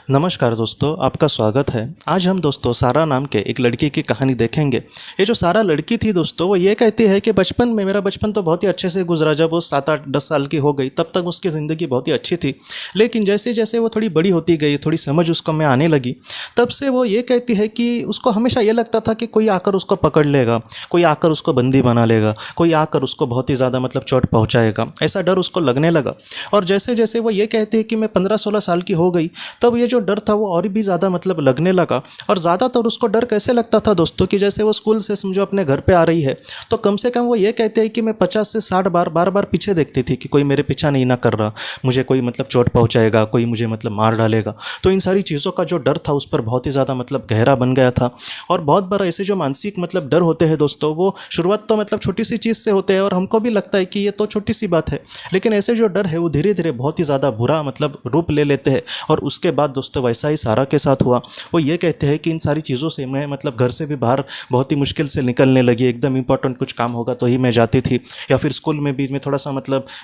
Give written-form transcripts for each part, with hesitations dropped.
नमस्कार दोस्तों, आपका स्वागत है। आज हम दोस्तों सारा नाम के एक लड़की की कहानी देखेंगे। ये जो सारा लड़की थी दोस्तों, वो ये कहती है कि बचपन में मेरा बचपन तो बहुत ही अच्छे से गुजरा। जब वो 7-8-10 साल की हो गई तब तक उसकी ज़िंदगी बहुत ही अच्छी थी। लेकिन जैसे जैसे वो थोड़ी बड़ी होती गई, थोड़ी समझ उसको में आने लगी, तब से वो ये कहती है कि उसको हमेशा ये लगता था कि कोई आकर उसको पकड़ लेगा, कोई आकर उसको बंदी बना लेगा, कोई आकर उसको बहुत ही ज़्यादा चोट पहुँचाएगा। ऐसा डर उसको लगने लगा। और जैसे जैसे वो ये कहती है कि मैं 15-16 साल की हो गई, तब ये जो डर था वो और भी ज़्यादा लगने लगा। और ज़्यादातर उसको डर कैसे लगता था दोस्तों, कि जैसे वो स्कूल से समझो अपने घर पे आ रही है, तो कम से कम वो ये कहते हैं कि मैं 50 से 60 बार बार पीछे देखती थी कि कोई मेरे पीछा नहीं ना कर रहा, मुझे कोई चोट पहुंचाएगा, कोई मुझे मार डालेगा। तो इन सारी चीज़ों का जो डर था उस पर बहुत ही ज़्यादा गहरा बन गया था। और बहुत बार ऐसे जो मानसिक डर होते हैं दोस्तों, वो शुरुआत तो छोटी सी चीज़ से होते हैं और हमको भी लगता है कि ये तो छोटी सी बात है, लेकिन ऐसे जो डर है वो धीरे धीरे बहुत ही ज़्यादा बुरा रूप ले लेते हैं। और उसके बाद दोस्तों वैसा ही सारा के साथ हुआ। वो ये कहते हैं कि इन सारी चीज़ों से मैं घर से भी बाहर बहुत ही मुश्किल से निकलने लगी। एकदम इंपॉर्टेंट कुछ काम होगा तो ही मैं जाती थी, या फिर स्कूल में भी मैं थोड़ा सा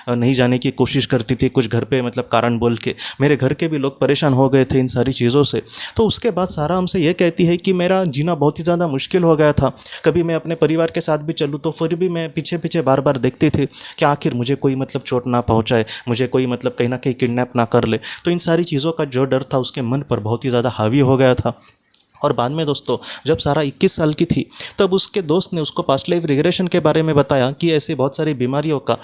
नहीं जाने की कोशिश करती थी, कुछ घर पे कारण बोल के। मेरे घर के भी लोग परेशान हो गए थे इन सारी चीज़ों से। तो उसके बाद सारा हमसे ये कहती है कि मेरा जीना बहुत ही ज़्यादा मुश्किल हो गया था। कभी मैं अपने परिवार के साथ भी चलूँ तो फिर भी मैं पीछे पीछे बार बार देखती थी कि आखिर मुझे कोई चोट ना पहुँचाए, मुझे कोई कहीं ना कहीं किडनैप ना कर ले। तो इन सारी चीज़ों का जो डर था उसके मन पर बहुत ही ज़्यादा हावी हो गया था। और बाद में दोस्तों जब सारा 21 साल की थी, तब उसके दोस्त ने उसको पास्ट लाइफ रिग्रेशन के बारे में बताया कि ऐसे बहुत सारी बीमारियों का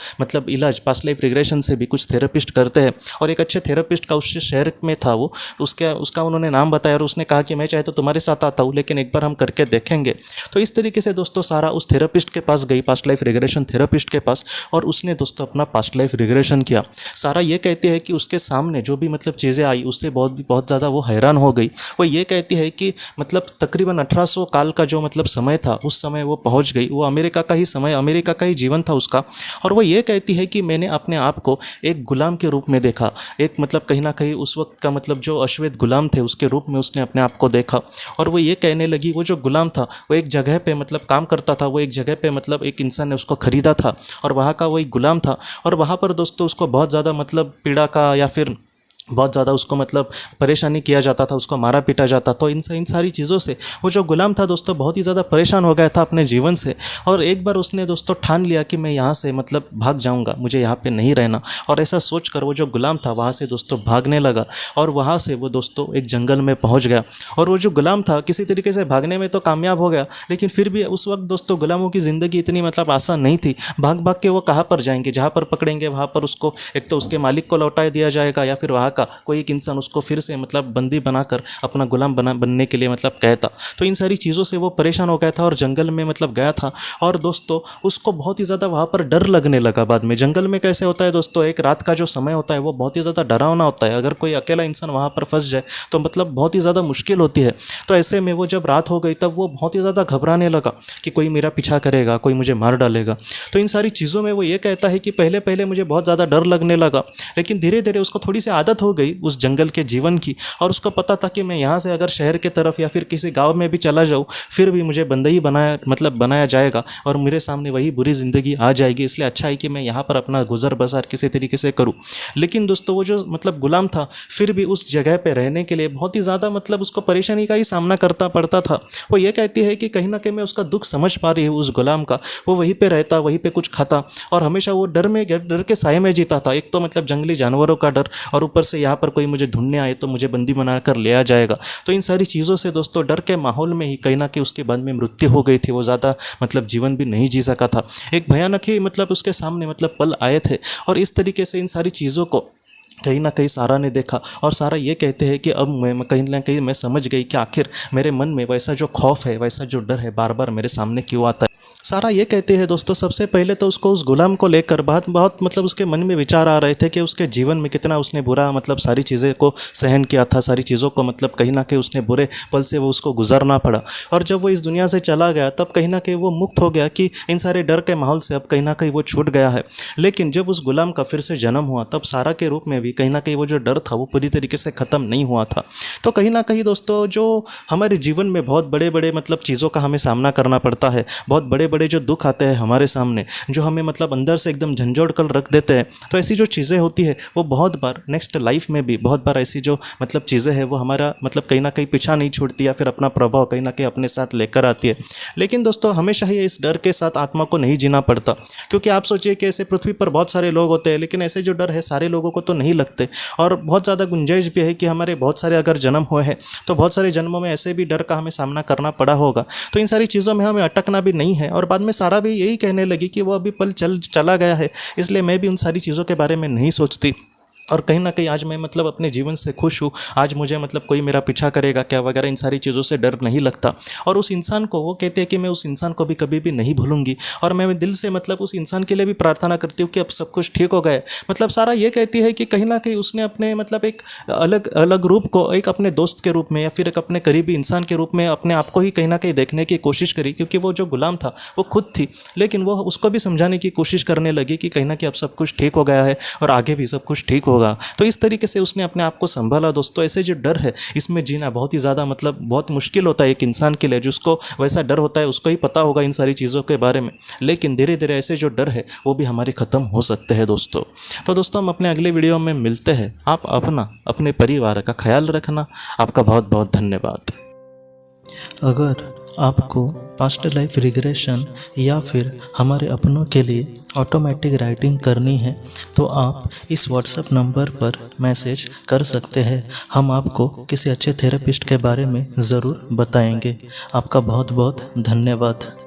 इलाज पास्ट लाइफ रिग्रेशन से भी कुछ थेरेपिस्ट करते हैं। और एक अच्छे थेरेपिस्ट का उस शहर में था वो, उसका उन्होंने नाम बताया और उसने कहा कि मैं चाहे तो तुम्हारे साथ आता हूँ, लेकिन एक बार हम करके देखेंगे। तो इस तरीके से दोस्तों सारा उस थेरेपिस्ट के पास गई, पास्ट लाइफ रिग्रेशन थेरेपिस्ट के पास, और उसने दोस्तों अपना पास्ट लाइफ रिग्रेशन किया। सारा ये कहती है कि उसके सामने जो भी चीज़ें आई उससे बहुत ज़्यादा वो हैरान हो गई। वो ये कहती है कि तकरीबन 1800 काल का जो समय था, उस समय वो पहुंच गई। वो अमेरिका का ही समय, अमेरिका का ही जीवन था उसका। और वो ये कहती है कि मैंने अपने आप को एक गुलाम के रूप में देखा। एक कहीं ना कहीं उस वक्त का जो अश्वेत गुलाम थे उसके रूप में उसने अपने आप को देखा। और वो ये कहने लगी, वो जो गुलाम था वो एक जगह पे काम करता था, वो एक जगह पे एक इंसान ने उसको खरीदा था और वहाँ का वो एक गुलाम था। और वहाँ पर दोस्तों उसको बहुत ज़्यादा पीड़ा का या फिर बहुत ज़्यादा उसको परेशानी किया जाता था, उसको मारा पीटा जाता। तो इन सारी चीज़ों से वो जो गुलाम था दोस्तों बहुत ही ज़्यादा परेशान हो गया था अपने जीवन से। और एक बार उसने दोस्तों ठान लिया कि मैं यहाँ से भाग जाऊँगा, मुझे यहाँ पे नहीं रहना। और ऐसा सोचकर वो जो गुलाम था वहाँ से दोस्तों भागने लगा। और वहाँ से वो दोस्तों एक जंगल में पहुँच गया। और वो जो गुलाम था किसी तरीके से भागने में तो कामयाब हो गया, लेकिन फिर भी उस वक्त दोस्तों गुलामों की ज़िंदगी इतनी आसान नहीं थी। भाग भाग के वो कहाँ पर जाएंगे, जहाँ पर पकड़ेंगे वहाँ पर उसको एक तो उसके मालिक को लौटा दिया जाएगा, या फिर वहाँ का कोई एक इंसान उसको फिर से बंदी बनाकर अपना गुलाम बनने के लिए कहता। तो इन सारी चीज़ों से वो परेशान हो गया था और जंगल में गया था। और दोस्तों उसको बहुत ही ज़्यादा वहाँ पर डर लगने लगा। बाद में जंगल में कैसे होता है दोस्तों, एक रात का जो समय होता है वो बहुत ही ज़्यादा डरावना होता है। अगर कोई अकेला इंसान वहाँ पर फंस जाए तो बहुत ही ज़्यादा मुश्किल होती है। तो ऐसे में वो जब रात हो गई तब वो बहुत ही ज़्यादा घबराने लगा कि कोई मेरा पीछा करेगा, कोई मुझे मार डालेगा। तो इन सारी चीज़ों में वो ये कहता है कि पहले पहले मुझे बहुत ज़्यादा डर लगने लगा, लेकिन धीरे धीरे उसको थोड़ी सी आदत हो गई उस जंगल के जीवन की। और उसको पता था कि मैं यहाँ से अगर शहर के तरफ या फिर किसी गांव में भी चला जाऊँ फिर भी मुझे बंदी बनाया जाएगा और मेरे सामने वही बुरी ज़िंदगी आ जाएगी। इसलिए अच्छा है कि मैं यहाँ पर अपना गुजर बसर किसी तरीके से करूँ। लेकिन दोस्तों वो जो गुलाम था फिर भी उस जगह पर रहने के लिए बहुत ही ज़्यादा उसको परेशानी का ही सामना करता पड़ता था। वो ये कहती है कि कहीं ना कहीं मैं उसका दुख समझ पा रही हूँ उस गुलाम का। वो वहीं पर रहता, वहीं पर कुछ खाता और हमेशा वो डर के साए में जीता था। एक तो जंगली जानवरों का डर, और ऊपर से यहाँ पर कोई मुझे ढूंढने आए तो मुझे बंदी बनाकर ले आ जाएगा। तो इन सारी चीज़ों से दोस्तों डर के माहौल में ही कहीं ना कहीं उसके बाद में मृत्यु हो गई थी। वो ज़्यादा जीवन भी नहीं जी सका था। एक भयानक ही उसके सामने पल आए थे। और इस तरीके से इन सारी चीज़ों को कहीं ना कहीं सारा ने देखा। और सारा ये कहते हैं कि अब मैं कहीं ना कहीं मैं समझ गई कि आखिर मेरे मन में वैसा जो खौफ है, वैसा जो डर है बार बार मेरे सामने क्यों आता है। सारा ये कहते हैं दोस्तों सबसे पहले तो उसको उस गुलाम को लेकर बहुत उसके मन में विचार आ रहे थे कि उसके जीवन में कितना उसने बुरा सारी चीज़ें को सहन किया था, सारी चीज़ों को कहीं ना कहीं उसने बुरे पल से वो उसको गुजरना पड़ा। और जब वो इस दुनिया से चला गया तब कहीं ना कहीं वो मुक्त हो गया कि इन सारे डर के माहौल से अब कहीं ना कहीं वो छूट गया है। लेकिन जब उस गुलाम का फिर से जन्म हुआ तब सारा के रूप में भी कहीं ना कहीं वो जो डर था वो पूरी तरीके से ख़त्म नहीं हुआ था। तो कहीं ना कहीं दोस्तों जो हमारे जीवन में बहुत बड़े बड़े चीज़ों का हमें सामना करना पड़ता है, बहुत बड़े बड़े जो दुख आते हैं हमारे सामने, जो हमें मतलब अंदर से एकदम झंझोड़ कर रख देते हैं, तो ऐसी जो चीज़ें होती है वो बहुत बार नेक्स्ट लाइफ में भी बहुत बार ऐसी जो मतलब चीज़ें हैं वो हमारा मतलब कहीं ना कहीं पीछा नहीं छोड़ती या फिर अपना प्रभाव कहीं ना कहीं अपने साथ लेकर आती है। लेकिन दोस्तों हमेशा ही इस डर के साथ आत्मा को नहीं जीना पड़ता, क्योंकि आप सोचिए कि ऐसे पृथ्वी पर बहुत सारे लोग होते हैं, लेकिन ऐसे जो डर है सारे लोगों को तो नहीं लगते। और बहुत ज़्यादा गुंजाइश भी है कि हमारे बहुत सारे अगर जन्म हुए हैं तो बहुत सारे जन्मों में ऐसे भी डर का हमें सामना करना पड़ा होगा। तो इन सारी चीज़ों में हमें अटकना भी नहीं है। और बाद में सारा भी यही कहने लगी कि वो अभी पल चला गया है, इसलिए मैं भी उन सारी चीज़ों के बारे में नहीं सोचती। और कहीं ना कहीं आज मैं मतलब अपने जीवन से खुश हूँ। आज मुझे मतलब कोई मेरा पीछा करेगा क्या वगैरह इन सारी चीज़ों से डर नहीं लगता। और उस इंसान को वो कहते हैं कि मैं उस इंसान को भी कभी भी नहीं भूलूंगी। और मैं दिल से मतलब उस इंसान के लिए भी प्रार्थना करती हूँ कि अब सब कुछ ठीक हो गया। मतलब सारा ये कहती है कि कहीं ना कहीं उसने अपने मतलब एक अलग अलग रूप को एक अपने दोस्त के रूप में या फिर एक अपने करीबी इंसान के रूप में अपने आप को ही कहीं ना कहीं देखने की कोशिश करी, क्योंकि वो जो गुलाम था वो खुद थी, लेकिन वो उसको भी समझाने की कोशिश करने लगी कि कहीं ना कहीं अब सब कुछ ठीक हो गया है और आगे भी सब कुछ ठीक होगा। तो इस तरीके से उसने अपने आप को संभाला। दोस्तों ऐसे जो डर है इसमें जीना बहुत ही ज़्यादा मतलब बहुत मुश्किल होता है एक इंसान के लिए। जिसको वैसा डर होता है उसको ही पता होगा इन सारी चीज़ों के बारे में, लेकिन धीरे धीरे ऐसे जो डर है वो भी हमारे ख़त्म हो सकते हैं दोस्तों। तो दोस्तों हम अपने अगले वीडियो में मिलते हैं। आप अपना अपने परिवार का ख्याल रखना। आपका बहुत बहुत धन्यवाद। अगर आपको पास्ट लाइफ रिग्रेशन या फिर हमारे अपनों के लिए ऑटोमेटिक राइटिंग करनी है तो आप इस व्हाट्सएप नंबर पर मैसेज कर सकते हैं। हम आपको किसी अच्छे थेरेपिस्ट के बारे में ज़रूर बताएंगे। आपका बहुत बहुत धन्यवाद।